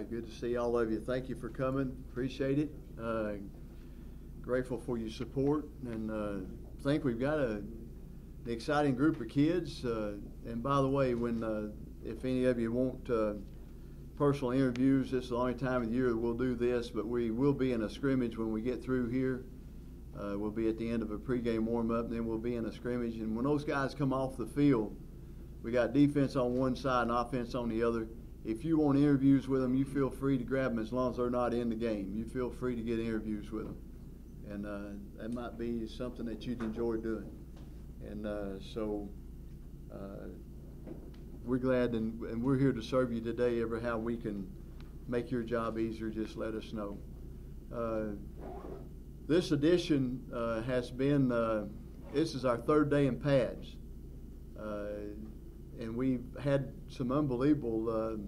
right, good to see all of you. Thank you for coming. Appreciate it. Grateful for your support, and think we've got an exciting group of kids. And by the way, if any of you want personal interviews, this is the only time of the year that we'll do this, but we will be in a scrimmage when we get through here. We'll be at the end of a pregame warm-up, and then we'll be in a scrimmage. And when those guys come off the field, we got defense on one side and offense on the other. If you want interviews with them, you feel free to grab them as long as they're not in the game. You feel free to get interviews with them. And that might be something that you'd enjoy doing. And so we're glad, and we're here to serve you today. Ever how we can make your job easier, just let us know. This edition has been, this is our third day in pads. And we've had some unbelievable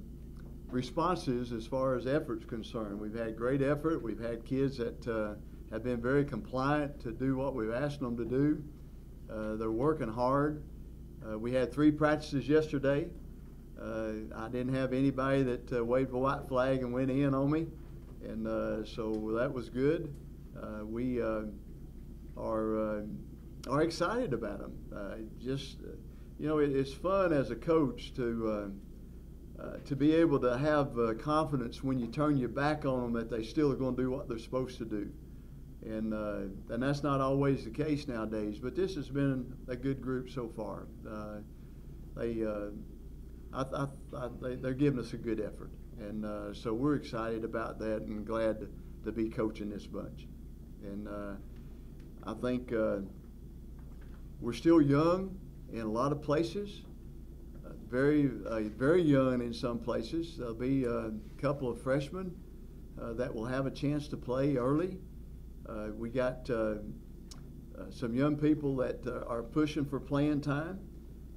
responses as far as effort's concerned. We've had great effort. We've had kids that have been very compliant to do what we've asked them to do. They're working hard. We had 3 practices yesterday. I didn't have anybody that waved a white flag and went in on me, and so that was good. We are excited about them. You know, it's fun as a coach to be able to have confidence when you turn your back on them that they still are going to do what they're supposed to do, and that's not always the case nowadays. But this has been a good group so far. They're giving us a good effort, and so we're excited about that and glad to be coaching this bunch. And I think we're still young in a lot of places, very young in some places. There'll be a couple of freshmen that will have a chance to play early. We got some young people that are pushing for playing time,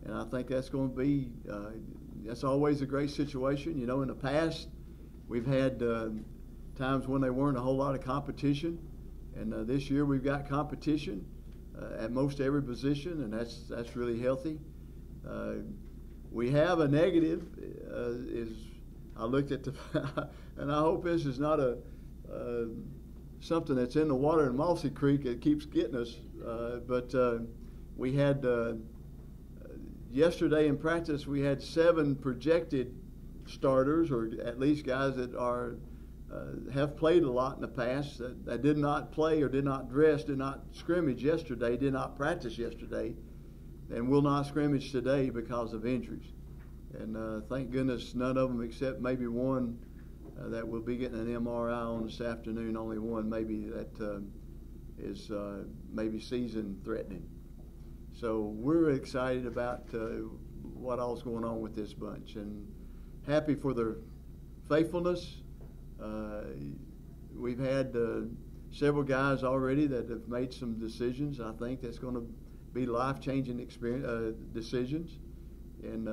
and I think that's going to be, that's always a great situation. You know, in the past, we've had times when there weren't a whole lot of competition, and this year we've got competition at most every position, and that's really healthy. We have a negative. I looked at and I hope this is not something that's in the water in Mossy Creek that keeps getting us. But we had yesterday in practice we had 7 projected starters, or at least guys that have played a lot in the past that did not play or did not dress, did not scrimmage yesterday, did not practice yesterday, and will not scrimmage today because of injuries. And thank goodness none of them except maybe one that will be getting an MRI on this afternoon, only one maybe that is maybe season threatening. So we're excited about what all's going on with this bunch, and happy for their faithfulness. We've had several guys already that have made some decisions. I think that's going to be life-changing decisions, and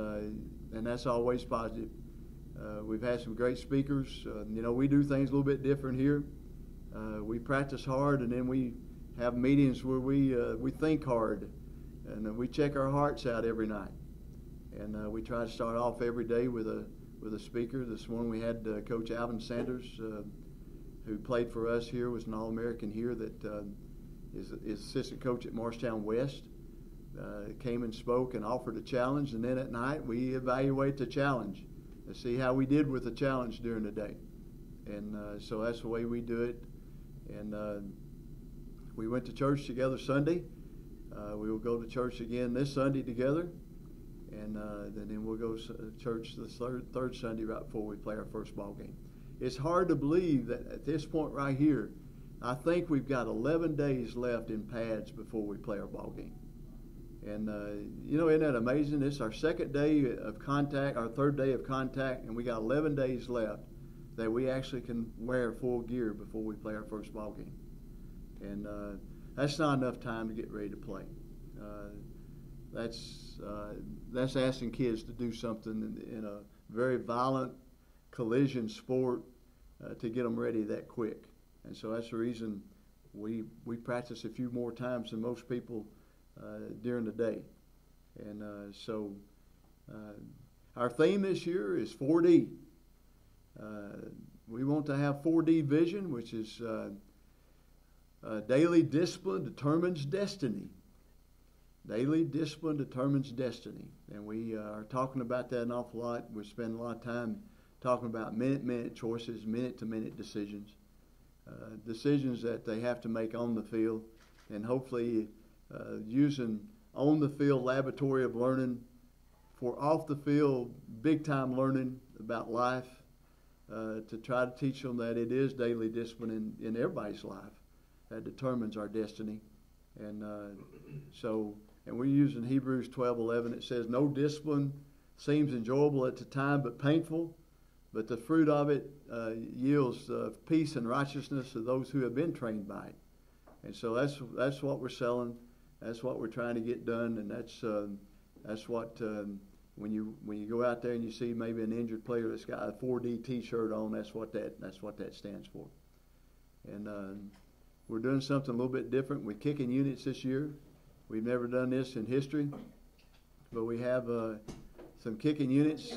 that's always positive. We've had some great speakers. You know, we do things a little bit different here. We practice hard, and then we have meetings where we think hard, and we check our hearts out every night. And we try to start off every day with a speaker. This morning we had Coach Alvin Sanders, who played for us here, was an All-American here, that is assistant coach at Marshtown West. Came and spoke and offered a challenge, and then at night we evaluate the challenge to see how we did with the challenge during the day. And so that's the way we do it. And we went to church together Sunday. We will go to church again this Sunday together. And then we'll go to church the third Sunday right before we play our first ball game. It's hard to believe that at this point right here, I think we've got 11 days left in pads before we play our ball game. And, you know, isn't that amazing? It's our second day of contact, our third day of contact, and we got 11 days left that we actually can wear full gear before we play our first ball game. And that's not enough time to get ready to play. That's asking kids to do something in a very violent collision sport to get them ready that quick. And so that's the reason we practice a few more times than most people during the day. And so our theme this year is 4D. We want to have 4D vision, which is daily discipline determines destiny. Daily discipline determines destiny. And we are talking about that an awful lot. We spend a lot of time talking about minute-to-minute choices, minute-to-minute decisions. Decisions that they have to make on the field, and hopefully using on-the-field laboratory of learning for off-the-field big-time learning about life to try to teach them that it is daily discipline in everybody's life that determines our destiny. And and we're using Hebrews 12:11. It says, "No discipline seems enjoyable at the time, but painful. But the fruit of it yields peace and righteousness to those who have been trained by it." And so that's what we're selling. That's what we're trying to get done. And that's what when you go out there and you see maybe an injured player that's got a 4D T-shirt on, that's what that stands for. And we're doing something a little bit different with kicking units this year. We've never done this in history, but we have some kicking units.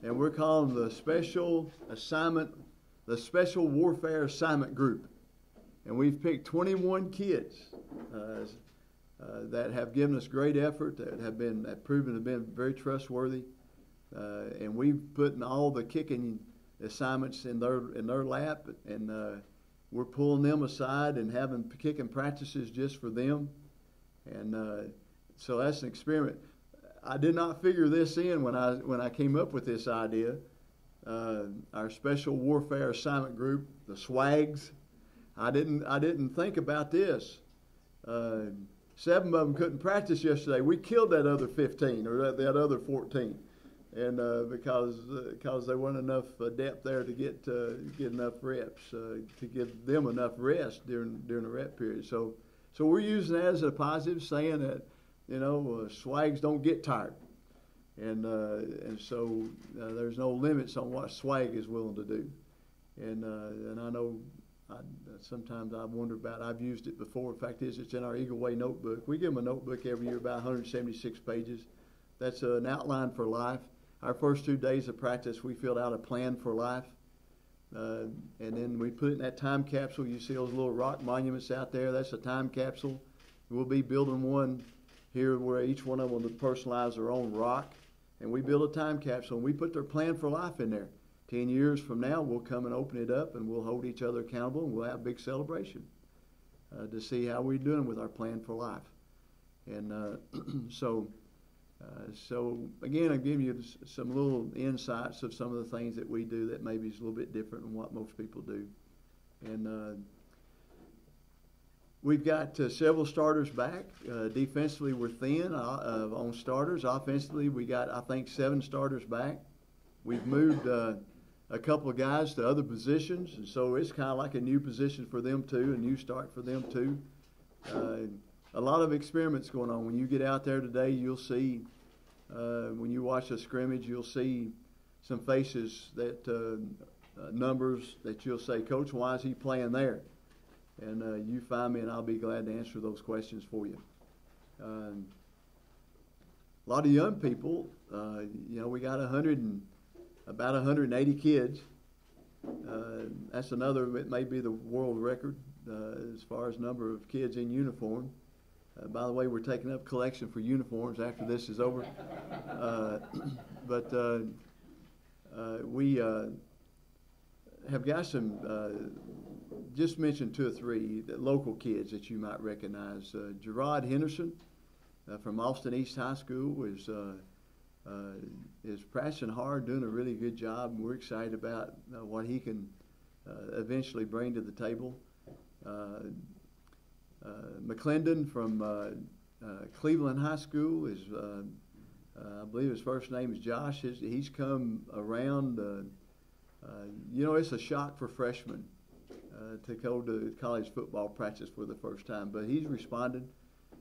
And we're calling the Special Warfare Assignment Group. And we've picked 21 kids that have given us great effort, that have proven to have been very trustworthy. And we've put all the kicking assignments in their lap, and we're pulling them aside and having kicking practices just for them. And so that's an experiment. I did not figure this in when I came up with this idea. Our Special Warfare Assignment Group, the SWAGs. I didn't think about this. 7 of them couldn't practice yesterday. We killed that other 15 or that other 14, and because there wasn't enough depth there to get enough reps to give them enough rest during the rep period. So we're using that as a positive, saying that SWAGs don't get tired, and so there's no limits on what SWAG is willing to do, and I know sometimes I wonder about. I've used it before. The fact is, it's in our Eagle Way notebook. We give them a notebook every year, about 176 pages. That's an outline for life. Our first 2 days of practice, we filled out a plan for life, and then we put it in that time capsule. You see those little rock monuments out there? That's a time capsule. We'll be building one here where each one of them will personalize their own rock, and we build a time capsule, and we put their plan for life in there. 10 years from now, we'll come and open it up, and we'll hold each other accountable, and we'll have a big celebration to see how we're doing with our plan for life. And so again, I'm giving you some little insights of some of the things that we do that maybe is a little bit different than what most people do. And we've got several starters back. Defensively, we're thin on starters. Offensively, we got, I think, 7 starters back. We've moved a couple of guys to other positions, and so it's kind of like a new position for them too, a new start for them too. A lot of experiments going on. When you get out there today, you'll see, when you watch a scrimmage, you'll see some faces that, numbers that you'll say, "Coach, why is he playing there?" And you find me, and I'll be glad to answer those questions for you. A lot of young people, we got about 180 kids. That's another, it may be the world record as far as number of kids in uniform. By the way, we're taking up collection for uniforms after this is over. But we have got some, just mentioned 2 or 3 local kids that you might recognize. Gerard Henderson from Austin East High School is practicing hard, doing a really good job. We're excited about what he can eventually bring to the table. McClendon from Cleveland High School is, I believe his first name is Josh. He's come around. It's a shock for freshmen to go to college football practice for the first time, but he's responded,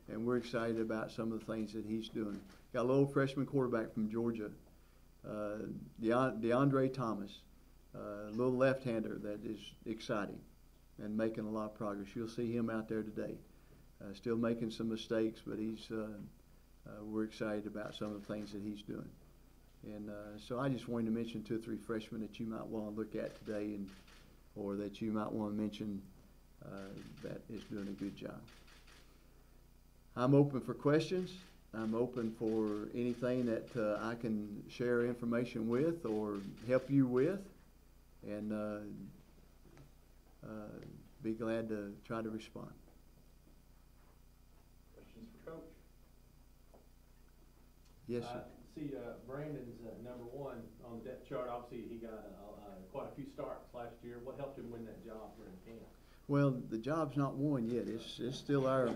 and we're excited about some of the things that he's doing. Got a little freshman quarterback from Georgia, DeAndre Thomas, a little left-hander that is exciting and making a lot of progress. You'll see him out there today. Still making some mistakes, but we're excited about some of the things that he's doing. And so I just wanted to mention 2 or 3 freshmen that you might want to look at today, or that you might want to mention that is doing a good job. I'm open for questions. I'm open for anything that I can share information with or help you with, and be glad to try to respond. Questions for Coach? Yes, sir. See, Brandon's number 1 on the depth chart. Obviously, he got quite a few starts last year. What helped him win that job during camp? Well, the job's not won yet. It's still our.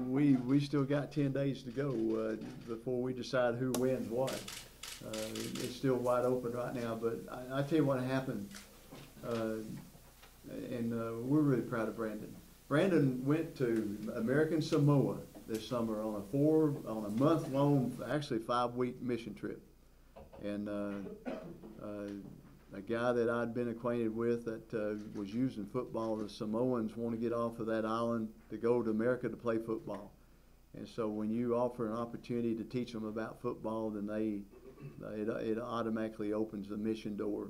We still got 10 days to go before we decide who wins what. It's still wide open right now. But I tell you what happened, and we're really proud of Brandon. Brandon went to American Samoa this summer on a month-long, actually 5-week mission trip, and a guy that I'd been acquainted with that was using football. The Samoans want to get off of that island to go to America to play football, and so when you offer an opportunity to teach them about football, then it automatically opens a mission door,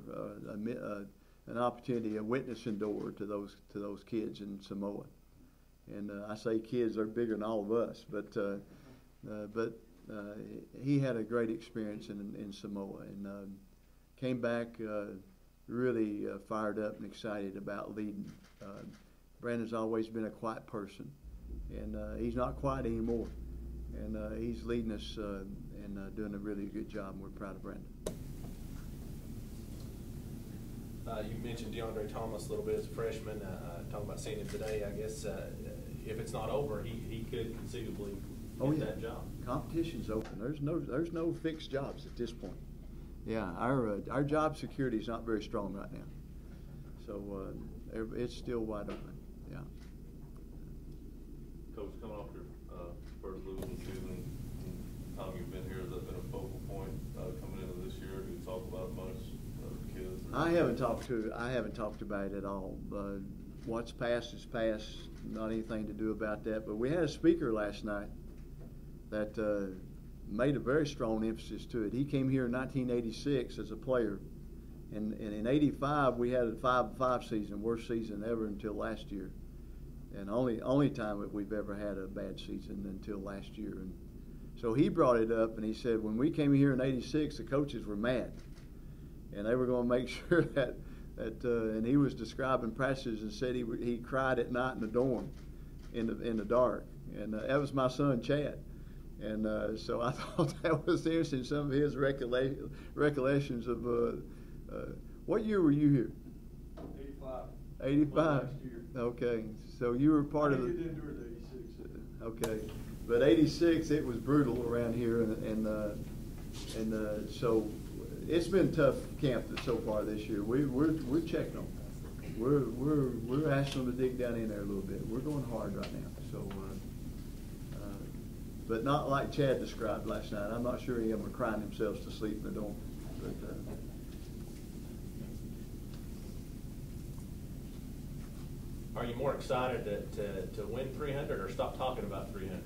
an opportunity, a witnessing door to those kids in Samoa. And I say kids, they're bigger than all of us, but he had a great experience in Samoa, and came back really fired up and excited about leading. Brandon's always been a quiet person, and he's not quiet anymore, and he's leading us and doing a really good job, and we're proud of Brandon. You mentioned DeAndre Thomas a little bit as a freshman. Talking about seeing him today, I guess if it's not over, he could conceivably get that job. Competition's open. There's no fixed jobs at this point. Yeah, our job security is not very strong right now, so it's still wide open. Yeah. Coach, coming off your first losing season, the time you've been here, has that been a focal point coming into this year? Do you talk about it much, kids? I haven't talked about it at all. What's past is past. Not anything to do about that. But we had a speaker last night that made a very strong emphasis to it. He came here in 1986 as a player, and in '85 we had a 5-5 season, worst season ever until last year, and only time that we've ever had a bad season until last year. And so he brought it up, and he said when we came here in '86, the coaches were mad, and they were going to make sure that and he was describing practices and said he cried at night in the dorm, in the dark, and that was my son Chad. And so I thought that was interesting, some of his recollections of what year were you here? 85. Last year. Okay, so you were part of the. Get into it 86. Okay, but '86 it was brutal around here, and so it's been tough camp so far this year. We're checking them. We're asking them to dig down in there a little bit. We're going hard right now. So. But not like Chad described last night. I'm not sure any of them are crying themselves to sleep in the dorm. But, are you more excited to win 300 or stop talking about 300?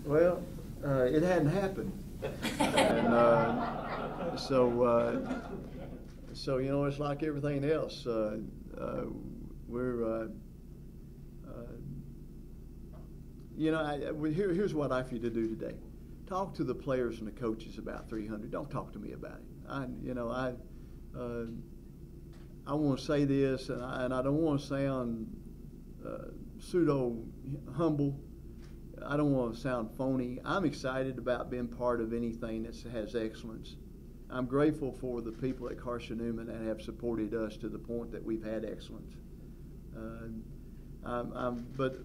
Well, it hadn't happened. And so you know, it's like everything else. Here's what I have you to do today. Talk to the players and the coaches about 300. Don't talk to me about it. I want to say this, and I don't want to sound pseudo humble. I don't want to sound phony. I'm excited about being part of anything that has excellence. I'm grateful for the people at Carson-Newman that have supported us to the point that we've had excellence. But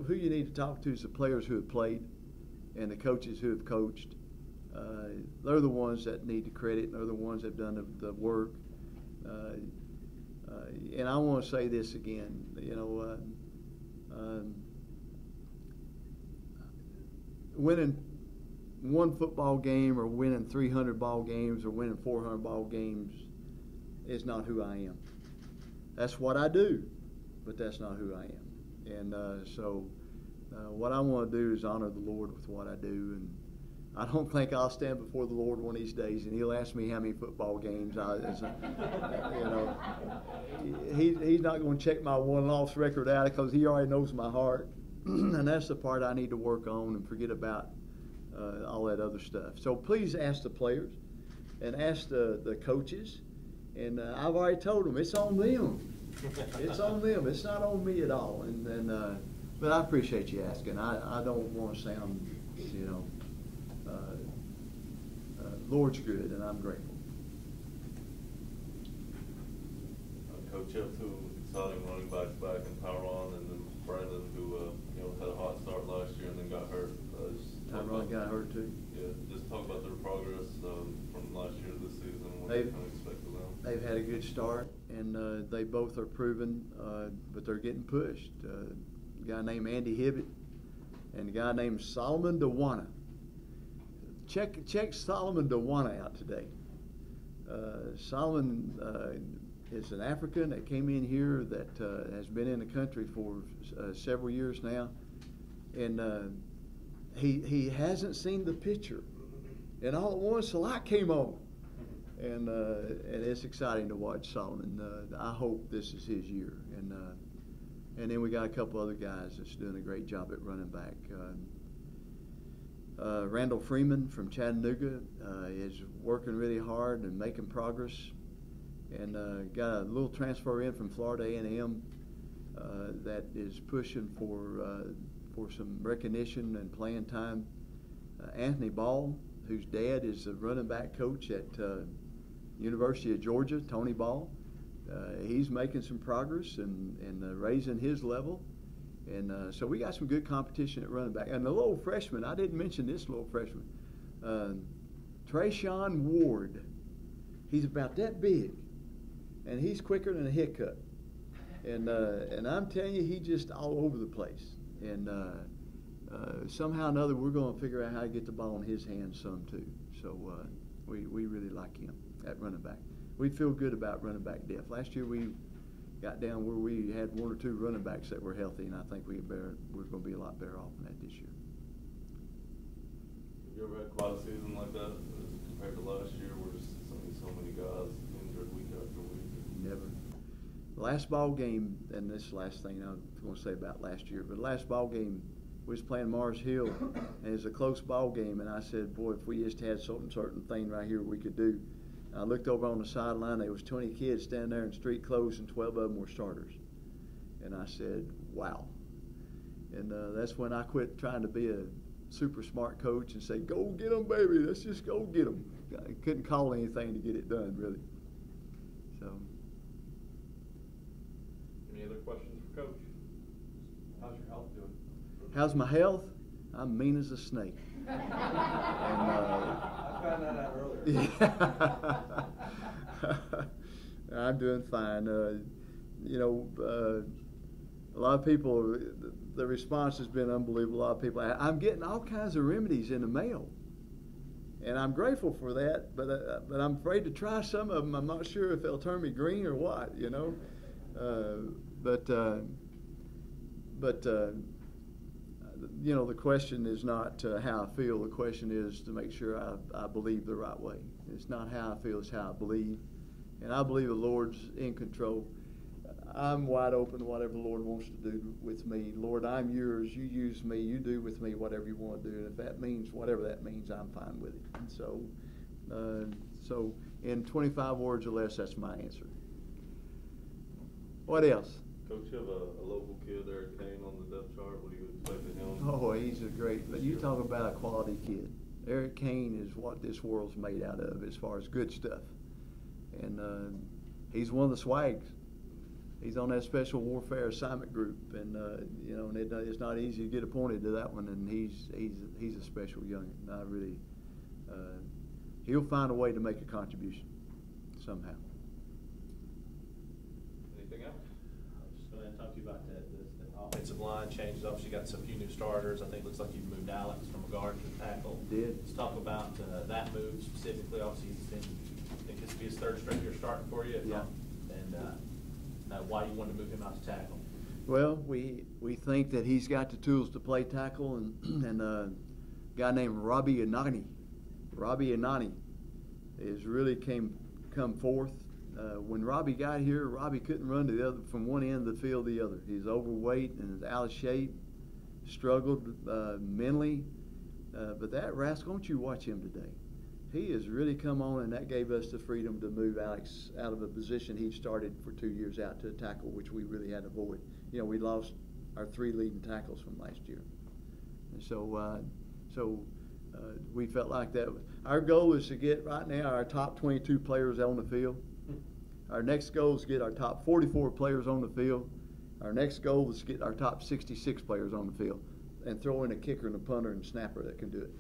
who you need to talk to is the players who have played and the coaches who have coached. They're the ones that need the credit, and they're the ones that have done the work. And I want to say this again. Winning one football game or winning 300 ball games or winning 400 ball games is not who I am. That's what I do, but that's not who I am. And so what I want to do is honor the Lord with what I do, I don't think I'll stand before the Lord one of these days, and He'll ask me how many football games He's not going to check my one-loss record out because He already knows my heart, and that's the part I need to work on and forget about all that other stuff. So please ask the players and ask the coaches, and I've already told them it's on them. It's on them. It's not on me at all. But I appreciate you asking. I don't want to sound, Lord's good, and I'm grateful. Coach, you have two exciting running backs back in Tyron and then Brandon, who had a hot start last year and then got hurt. Tyron got hurt too. Yeah, just talk about their progress from last year to this season. What you kind of expect of them. They've had a good start, and they both are proven, but they're getting pushed. A guy named Andy Hibbett and a guy named Solomon Dewana. Check Solomon Dewana out today. Solomon is an African that came in here that has been in the country for several years now, and he hasn't seen the picture, and all at once the light came on, and it's exciting to watch Solomon. I hope this is his year, and then we got a couple other guys that's doing a great job at running back. Randall Freeman from Chattanooga is working really hard and making progress, and got a little transfer in from Florida A&M that is pushing for some recognition and playing time. Anthony Ball, whose dad is the running back coach at University of Georgia, Tony Ball, he's making some progress and raising his level. And so we got some good competition at running back. And the little freshman, I didn't mention this little freshman, Trayshawn Ward. He's about that big, and he's quicker than a hiccup. And I'm telling you, he's just all over the place. And somehow or another, we're going to figure out how to get the ball in his hands some too. So we really like him at running back. We feel good about running back depth. Last year we got down where we had one or two running backs that were healthy, and I think we're going to be a lot better off than that this year. Have you ever had quite a season like that compared to last year where just so many guys injured week after week? Never. The last ball game, and this is the last thing I'm going to say about last year, but the last ball game, we was playing Mars Hill, and it was a close ball game, and I said, boy, if we just had certain thing right here we could do. I looked over on the sideline. There was 20 kids standing there in street clothes, and 12 of them were starters. And I said, wow. And that's when I quit trying to be a super smart coach and say, go get them, baby. Let's just go get them. I couldn't call anything to get it done, really. So. Any other questions for Coach? How's your health doing? How's my health? I'm mean as a snake. And, I found that out earlier. Yeah. I'm doing fine. A lot of people, the response has been unbelievable. A lot of people, I'm getting all kinds of remedies in the mail, and I'm grateful for that. But I'm afraid to try some of them. I'm not sure if they'll turn me green or what. The question is not how I feel. The question is to make sure I believe the right way. It's not how I feel, it's how I believe. And I believe the Lord's in control. I'm wide open to whatever the Lord wants to do with me. Lord, I'm yours. You use me. You do with me whatever you want to do. And if that means whatever that means, I'm fine with it. And so in 25 words or less, that's my answer. What else? Coach, you have a local kid, Eric Kane, on the depth chart. What do you expect of him? Oh, he's a great, but you talk about a quality kid. Eric Kane is what this world's made out of as far as good stuff. And he's one of the swags. He's on that special warfare assignment group, and and it's not easy to get appointed to that one. And he's a special youngin. I really, he'll find a way to make a contribution somehow. Anything else? I was just going to talk to you about the offensive line changes. Obviously, you got some few new starters. I think it looks like you've moved Alex from a guard to a tackle. Did. Let's talk about that move specifically. Obviously, he's been, I think this will be his third straight year starting for you. Yeah. And why you wanted to move him out to tackle? Well, we think that he's got the tools to play tackle, and guy named Robbie Anani. Robbie Anani has really come forth. When Robbie got here, Robbie couldn't run to the other from one end of the field to the other. He's overweight and is out of shape, struggled mentally. But that rascal, don't you watch him today. He has really come on, and that gave us the freedom to move Alex out of a position he started for 2 years out to a tackle, which we really had to avoid. You know, we lost our 3 leading tackles from last year. And so we felt like that. Our goal is to get right now our top 22 players on the field. Our next goal is to get our top 44 players on the field. Our next goal is to get our top 66 players on the field and throw in a kicker and a punter and snapper that can do it.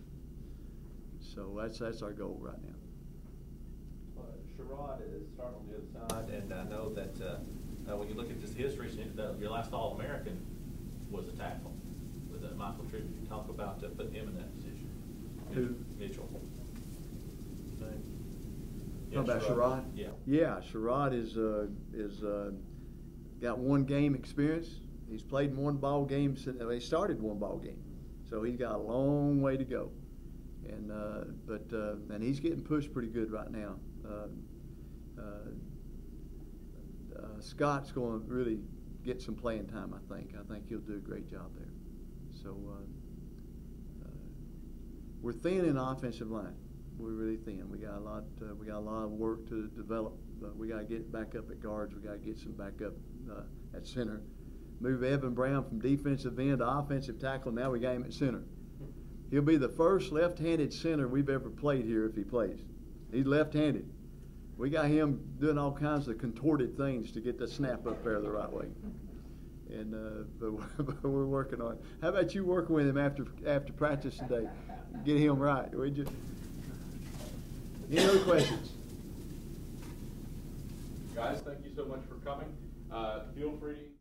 So that's our goal right now. Sherrod is starting on the other side, and I know that when you look at this history, your last All-American was a tackle with Michael Tribute. You talk about putting him in that position. Who? Mitchell. Talking about Sherrod? Yeah. Yeah, Sherrod is got 1 game experience. He's played 1 ball game since he started 1 ball game, so he's got a long way to go. And and he's getting pushed pretty good right now. Scott's going to really get some playing time. I think he'll do a great job there. So we're thin in the offensive line. We're really thin. We got a lot of work to develop. We got to get back up at guards. We got to get some back up at center. Move Evan Brown from defensive end to offensive tackle. Now we got him at center. He'll be the first left-handed center we've ever played here if he plays. He's left-handed. We got him doing all kinds of contorted things to get the snap up there the right way. And but we're working on it. How about you working with him after practice today? Get him right, would you? Any other questions? Guys, thank you so much for coming. Feel free.